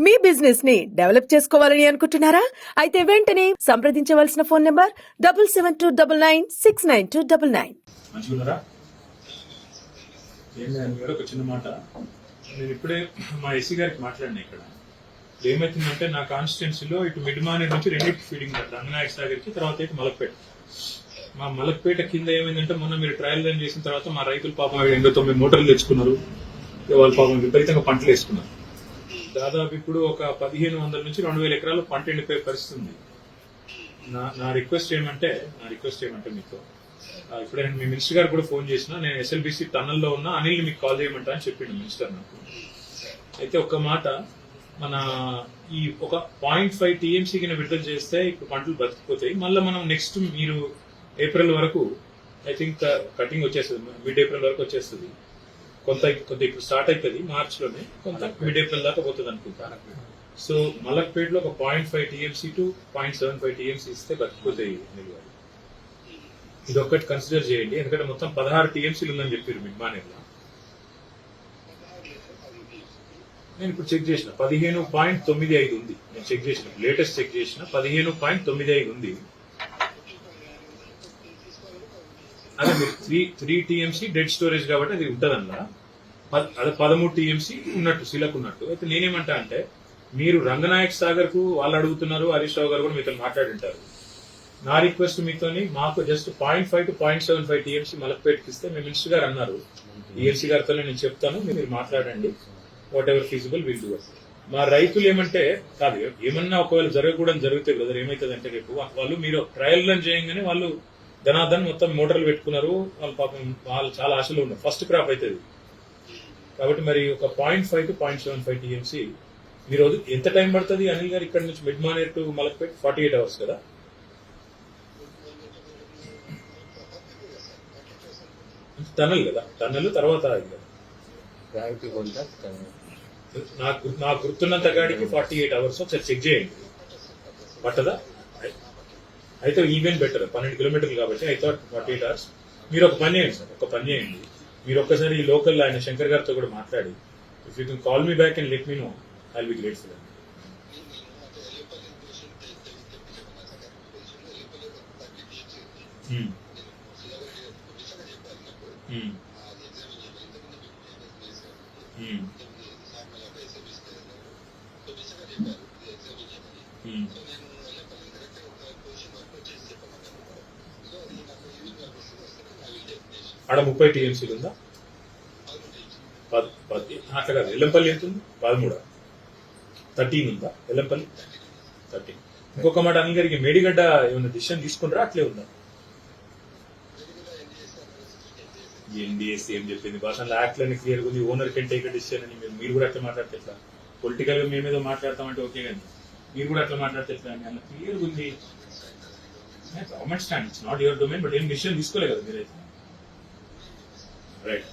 మీ business ని develop చేసుకోవాలని అనుకుంటున్నారా? అయితే వెంటనే సంప్రదించవలసిన ఫోన్ నంబర్ 7729969299. మంచిగున్నారా? ఒక చిన్న మాట, నేను ఇప్పుడే మా ఎస్సీ గారికి మాట్లాడినా. ఇక్కడ ఏమైతుందంటే నా కాన్స్టిట్యున్సీలో ఇటు మిడ్ మానేర్ నుంచి రెండింటికి ఫీడింగ్ రంగనాయక సాగర్కి, తర్వాత ఇటు మలక్పేట. మా మలక్పేట కింద ఏమైందంటే మొన్న మీరు ట్రయల్ రన్ చేసిన తర్వాత మా రైతులు పాపం 89 మోటార్లు తెచ్చుకున్నారు. వాళ్ళు పాపం విపరీతంగా పంటలు వేసుకున్నారు. దాదాపు ఇప్పుడు ఒక 1500 నుంచి 2000 ఎకరాలు పంట ఎండిపోయే పరిస్థితి ఉంది. నా రిక్వెస్ట్ ఏమంటే మీతో ఇప్పుడు నేను మీ మినిస్టర్ గారు కూడా ఫోన్ చేసిన, నేను ఎస్ఎల్బిసి టన్నల్లో ఉన్న అనిల్ మీకు కాల్ చేయమంటా అని చెప్పిండు మినిస్టర్ నాకు. అయితే ఒక్క మాట, మన ఈ ఒక 0.5 టీఎంసీ కింద విడుదల చేస్తే ఇప్పుడు పంటలు బతికిపోతాయి. మళ్ళీ మనం నెక్స్ట్ మీరు ఏప్రిల్ వరకు ఐ థింక్ కటింగ్ వచ్చేస్తుంది, మిడ్ ఏప్రిల్ వరకు వచ్చేస్తుంది. కొంత ఇప్పుడు స్టార్ట్ అవుతుంది మార్చ్ లోనే, కొంత మిడ్ ఏప్రిల్ దాకా పోతుంది అనుకుంటా. సో మలక్పేటలో ఒక 0.5 టీఎంసీ టు 0.75 టీఎంసీ ఇస్తే బతికిపోతాయి. ఇది ఒక్కటి కన్సిడర్ చేయండి, ఎందుకంటే మొత్తం 16 టీఎంసీలు ఉందని చెప్పారు మిడ్ మానేర్లో. నేను ఇప్పుడు చెక్ చేసిన 15.95 ఉంది. నేను చెక్ చేసిన, లేటెస్ట్ చెక్ చేసిన 15.95 ఉంది. అదే మీరు 3 టీఎంసీ డెడ్ స్టోరేజ్ కాబట్టి అది ఉంటదన్నా, అదే 13 టీఎంసీ ఉన్నట్టు శిలకు ఉన్నట్టు. అయితే నేనేమంటా అంటే, మీరు రంగనాయక్ సాగర్ కు వాళ్ళు అడుగుతున్నారు, హరీష్ రావు గారు కూడా మీతో మాట్లాడింటారు. నా రిక్వెస్ట్ మీతోని మాకు జస్ట్ 0.5 to 0.75 టీఎంసీ మలక్పేటకి ఇస్తే మీ మినిస్టర్ గారు అన్నారు, ఈఎల్సీ గారితో నేను చెప్తాను, మీరు మాట్లాడండి, what ever feasible will do. మా రైతులు ఏమంటే కాదు, ఏమన్నా ఒకవేళ జరగకూడదు జరిగితే బ్రదర్ ఏమవుతుంది అంటే, రేపు వాళ్ళు మీరు ట్రయల్ రన్ చేయగానే వాళ్ళు ధనాధన్ మొత్తం మోటార్లు పెట్టుకున్నారు. వాళ్ళు పాపం వాళ్ళు చాలా ఆశలు ఉన్నారు, ఫస్ట్ క్రాప్ అవుతుంది కాబట్టి. మరి ఒక 0.5 to 0.75 టీఎంసీ మీరు ఎంత టైం పడుతుంది అనిల్ గారు ఇక్కడ నుంచి mid Maner to Malakpet? 48 hours కదా. టన్నల్ కదా, టన్నల్ తర్వాత నాకు గుర్తున్నంత గాడికి 48 hours. ఒకసారి చెక్ చేయండి, పట్టదా? అయితే ఈవెన్ బెటర్, 12 కిలోమీటర్లు కాబట్టి ఐ థాట్ 48 hours. మీరు ఒక పని చేయండి సార్, మీరు ఒక్కసారి ఈ లోకల్ ఆయన శంకర్ గారితో కూడా మాట్లాడి, if you can call me back and let me know, I will be grateful. ఆడ 30 టీఎంసీలు ఉందా? అట్లా కాదు, ఎల్లంపల్లి ఎంత ఉంది? 13. 13 ఉందా ఎల్లంపల్లి? 13. ఇంకొక మాట అనిల్ గారికి, మేడిగడ్డ ఏమైనా డిసిషన్ తీసుకుంటారా అట్లే ఉందా? ఎన్డీఎస్సీ ఏం చెప్పింది భాషలో యాక్ట్లని క్లియర్ ఉంది, ఓనర్ కెన్ టేక్ డిసిషన్ అని. మీరు కూడా అట్లా మాట్లాడితే ఎట్లా? పొలిటికల్ గా మేము ఏదో మాట్లాడతామంటే ఓకే, కానీ మీరు కూడా అట్లా మాట్లాడితే ఎట్లా అని అలా క్లియర్ ఉంది. Government stand, it's not your domain, but ఏం డిసిషన్ తీసుకోలేదు కదా మీరైతే, రైట్?